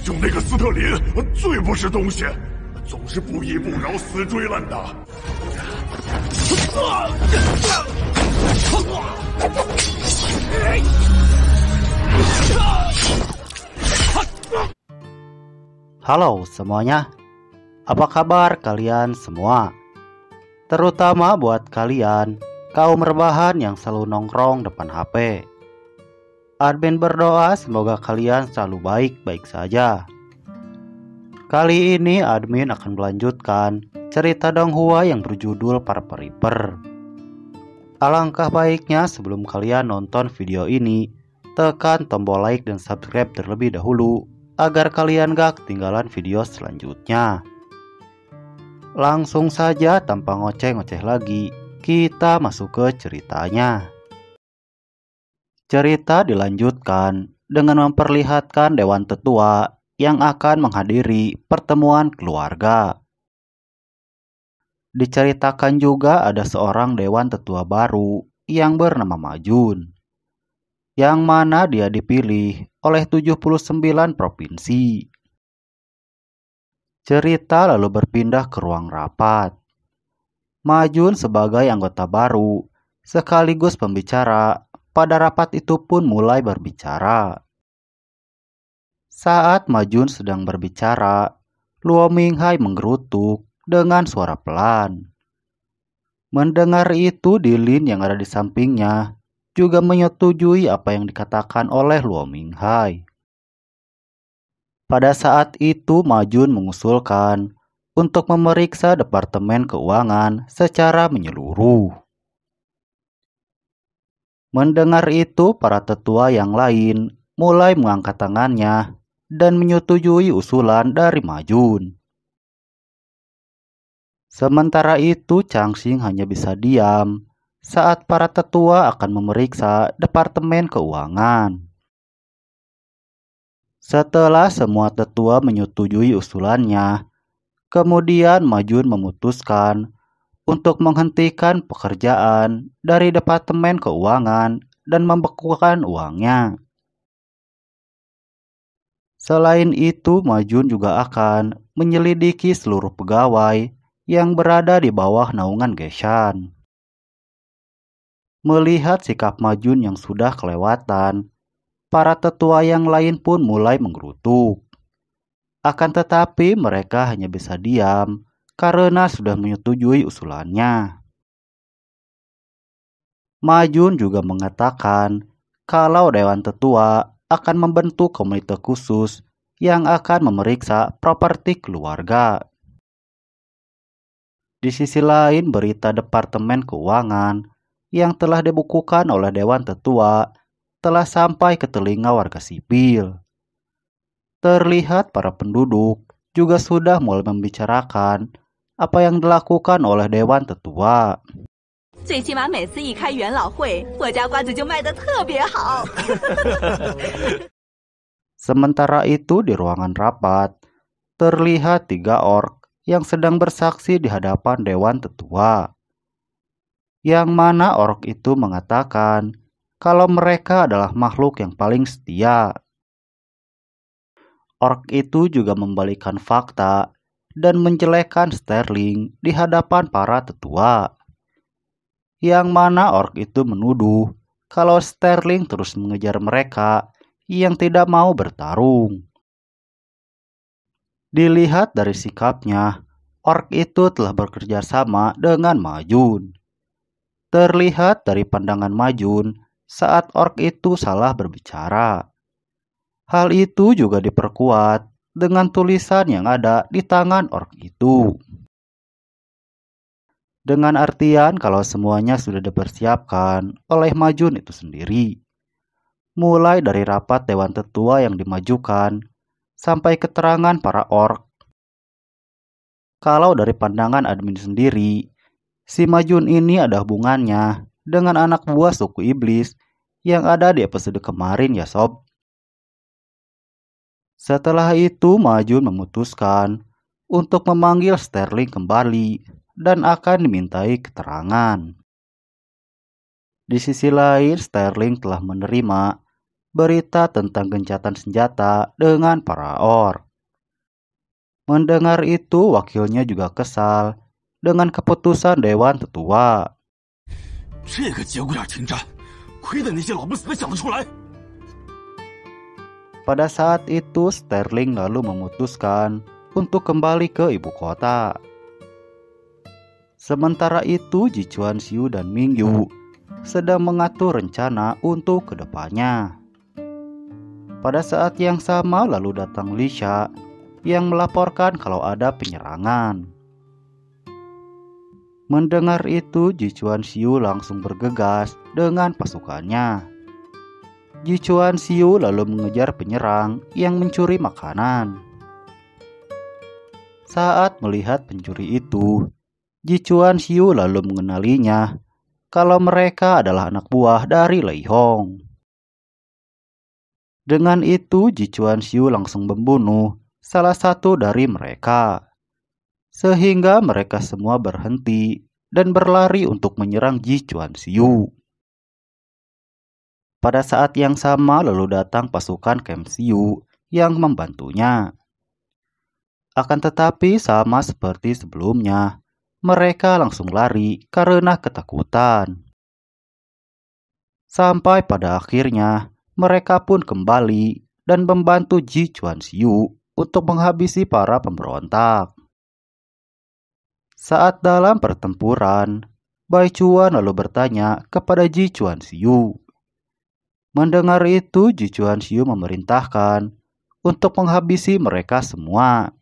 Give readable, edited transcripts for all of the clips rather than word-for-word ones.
就那个斯特林最不是东西，总是不依不饶，死追烂打。Halo semuanya, apa kabar kalian semua? Terutama buat kalian kaum rebahan yang selalu nongkrong depan HP. Admin berdoa semoga kalian selalu baik-baik saja. Kali ini admin akan melanjutkan cerita Donghua yang berjudul Purple Reaper. Alangkah baiknya sebelum kalian nonton video ini, tekan tombol like dan subscribe terlebih dahulu agar kalian gak ketinggalan video selanjutnya. Langsung saja tanpa ngoceh-ngoceh lagi, kita masuk ke ceritanya. Cerita dilanjutkan dengan memperlihatkan Dewan Tetua yang akan menghadiri pertemuan keluarga. Diceritakan juga ada seorang Dewan Tetua baru yang bernama Majun, yang mana dia dipilih oleh 79 provinsi. Cerita lalu berpindah ke ruang rapat. Majun sebagai anggota baru sekaligus pembicara pada rapat itu pun mulai berbicara. Saat Majun sedang berbicara, Luo Minghai menggerutuk dengan suara pelan. Mendengar itu, Dilin yang ada di sampingnya juga menyetujui apa yang dikatakan oleh Luo Minghai. Pada saat itu Majun mengusulkan untuk memeriksa Departemen Keuangan secara menyeluruh. Mendengar itu, para tetua yang lain mulai mengangkat tangannya dan menyetujui usulan dari Majun. Sementara itu Changxing hanya bisa diam saat para tetua akan memeriksa Departemen Keuangan. Setelah semua tetua menyetujui usulannya, kemudian Majun memutuskan untuk menghentikan pekerjaan dari Departemen Keuangan dan membekukan uangnya. Selain itu, Majun juga akan menyelidiki seluruh pegawai yang berada di bawah naungan Geshan. Melihat sikap Majun yang sudah kelewatan, para tetua yang lain pun mulai menggerutuk. Akan tetapi mereka hanya bisa diam karena sudah menyetujui usulannya. Majun juga mengatakan kalau Dewan Tetua akan membentuk komite khusus yang akan memeriksa properti keluarga. Di sisi lain, berita Departemen Keuangan yang telah dibukukan oleh Dewan Tetua telah sampai ke telinga warga sipil. Terlihat para penduduk juga sudah mulai membicarakan apa yang dilakukan oleh Dewan Tetua. Sementara itu di ruangan rapat, terlihat 3 orc yang sedang bersaksi di hadapan Dewan Tetua. Yang mana orc itu mengatakan kalau mereka adalah makhluk yang paling setia. Orc itu juga membalikan fakta dan menjelekkan Sterling di hadapan para tetua. Yang mana orc itu menuduh kalau Sterling terus mengejar mereka yang tidak mau bertarung. Dilihat dari sikapnya, orc itu telah bekerja sama dengan Majun. Terlihat dari pandangan Majun saat orc itu salah berbicara. Hal itu juga diperkuat dengan tulisan yang ada di tangan orc itu. Dengan artian kalau semuanya sudah dipersiapkan oleh Majun itu sendiri. Mulai dari rapat Dewan Tetua yang dimajukan, sampai keterangan para orc. Kalau dari pandangan admin sendiri, si Majun ini ada hubungannya dengan anak buah suku iblis yang ada di episode kemarin ya sob. Setelah itu Majun memutuskan untuk memanggil Sterling kembali dan akan dimintai keterangan. Di sisi lain Sterling telah menerima berita tentang gencatan senjata dengan para orc. Mendengar itu, wakilnya juga kesal dengan keputusan Dewan Tetua. 这个节骨眼停战，亏得那些老不死的想得出来。 Pada saat itu, Sterling lalu memutuskan untuk kembali ke ibu kota. Sementara itu, Ji Chuanxiu dan Ming Yu sedang mengatur rencana untuk kedepannya. Pada saat yang sama lalu datang Li Sha yang melaporkan kalau ada penyerangan. Mendengar itu, Ji Chuanxiu langsung bergegas dengan pasukannya. Ji Chuanxiu lalu mengejar penyerang yang mencuri makanan. Saat melihat pencuri itu, Ji Chuanxiu lalu mengenalinya kalau mereka adalah anak buah dari Lei Hong. Dengan itu, Ji Chuanxiu langsung membunuh salah satu dari mereka, sehingga mereka semua berhenti dan berlari untuk menyerang Ji Chuanxiu. Pada saat yang sama lalu datang pasukan Kem Siu yang membantunya. Akan tetapi sama seperti sebelumnya, mereka langsung lari karena ketakutan. Sampai pada akhirnya, mereka pun kembali dan membantu Ji Chuanxiu untuk menghabisi para pemberontak. Saat dalam pertempuran, Bai Chuan lalu bertanya kepada Ji Chuanxiu. Mendengar itu, Ji Chuanxiu memerintahkan untuk menghabisi mereka semua.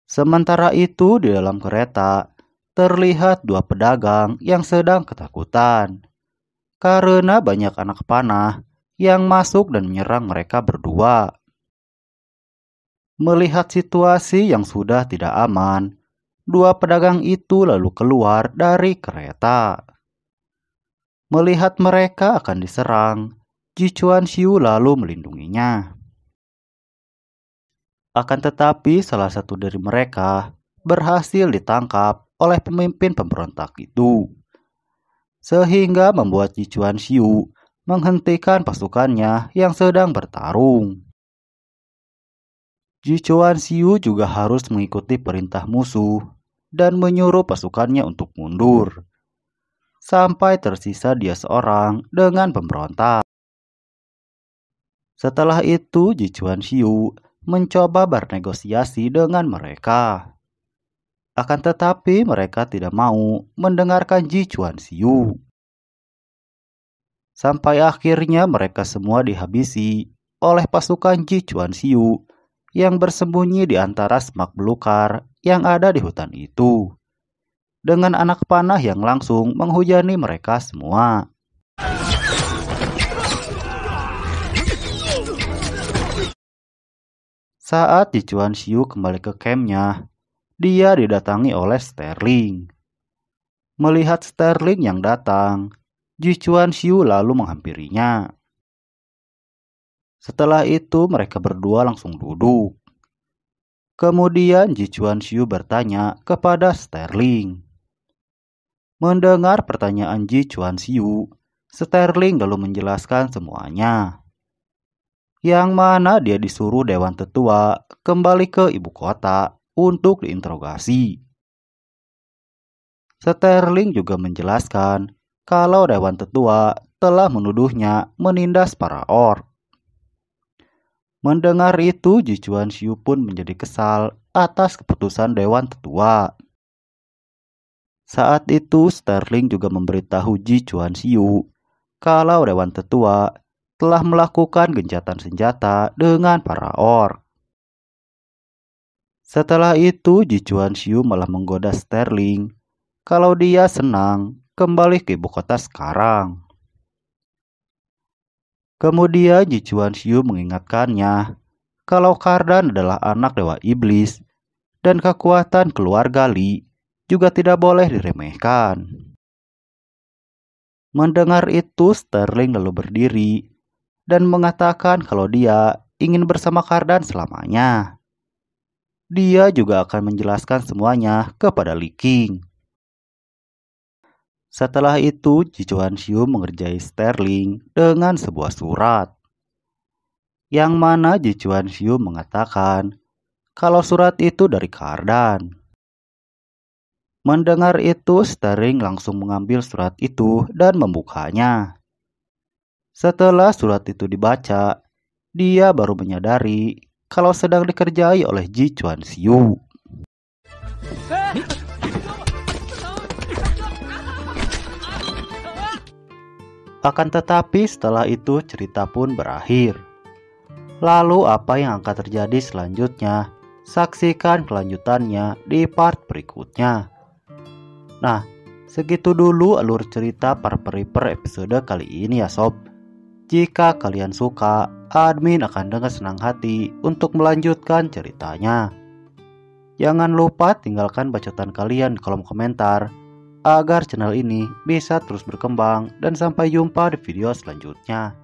Sementara itu, di dalam kereta terlihat dua pedagang yang sedang ketakutan karena banyak anak panah yang masuk dan menyerang mereka berdua. Melihat situasi yang sudah tidak aman, dua pedagang itu lalu keluar dari kereta. Melihat mereka akan diserang, Ji Chuanxiu lalu melindunginya. Akan tetapi salah satu dari mereka berhasil ditangkap oleh pemimpin pemberontak itu, sehingga membuat Ji Chuanxiu menghentikan pasukannya yang sedang bertarung. Ji Chuanxiu juga harus mengikuti perintah musuh dan menyuruh pasukannya untuk mundur, sampai tersisa dia seorang dengan pemberontak. Setelah itu, Ji Chuanxiu mencoba bernegosiasi dengan mereka. Akan tetapi mereka tidak mau mendengarkan Ji Chuanxiu. Sampai akhirnya mereka semua dihabisi oleh pasukan Ji Chuanxiu yang bersembunyi di antara semak belukar yang ada di hutan itu, dengan anak panah yang langsung menghujani mereka semua. Saat Ji Chuanxiu kembali ke kampnya, dia didatangi oleh Sterling. Melihat Sterling yang datang, Ji Chuanxiu lalu menghampirinya. Setelah itu mereka berdua langsung duduk. Kemudian Ji Chuanxiu bertanya kepada Sterling. Mendengar pertanyaan Ji Chuanxiu, Sterling lalu menjelaskan semuanya, yang mana dia disuruh Dewan Tetua kembali ke ibu kota untuk diinterogasi. Sterling juga menjelaskan kalau Dewan Tetua telah menuduhnya menindas para orc. Mendengar itu, Ji Chuanxiu pun menjadi kesal atas keputusan Dewan Tetua. Saat itu, Sterling juga memberitahu Ji Chuanxiu kalau Dewan Tetua telah melakukan gencatan senjata dengan para orc. Setelah itu, Ji Chuanxiu malah menggoda Sterling kalau dia senang kembali ke ibu kota sekarang. Kemudian Ji Chuanxiu mengingatkannya kalau Cardan adalah anak dewa iblis dan kekuatan keluarga Li juga tidak boleh diremehkan. Mendengar itu, Sterling lalu berdiri dan mengatakan kalau dia ingin bersama Cardan selamanya. Dia juga akan menjelaskan semuanya kepada Li King. Setelah itu, Ji Chuan Xiu mengerjai Sterling dengan sebuah surat. Yang mana Ji Chuan Xiu mengatakan kalau surat itu dari Cardan. Mendengar itu, Sterling langsung mengambil surat itu dan membukanya. Setelah surat itu dibaca, dia baru menyadari kalau sedang dikerjai oleh Ji Chuan Xiu. Akan tetapi setelah itu cerita pun berakhir. Lalu apa yang akan terjadi selanjutnya? Saksikan kelanjutannya di part berikutnya. Nah, segitu dulu alur cerita Parperiper episode kali ini ya sob. Jika kalian suka, admin akan dengan senang hati untuk melanjutkan ceritanya. Jangan lupa tinggalkan bacotan kalian di kolom komentar agar channel ini bisa terus berkembang, dan sampai jumpa di video selanjutnya.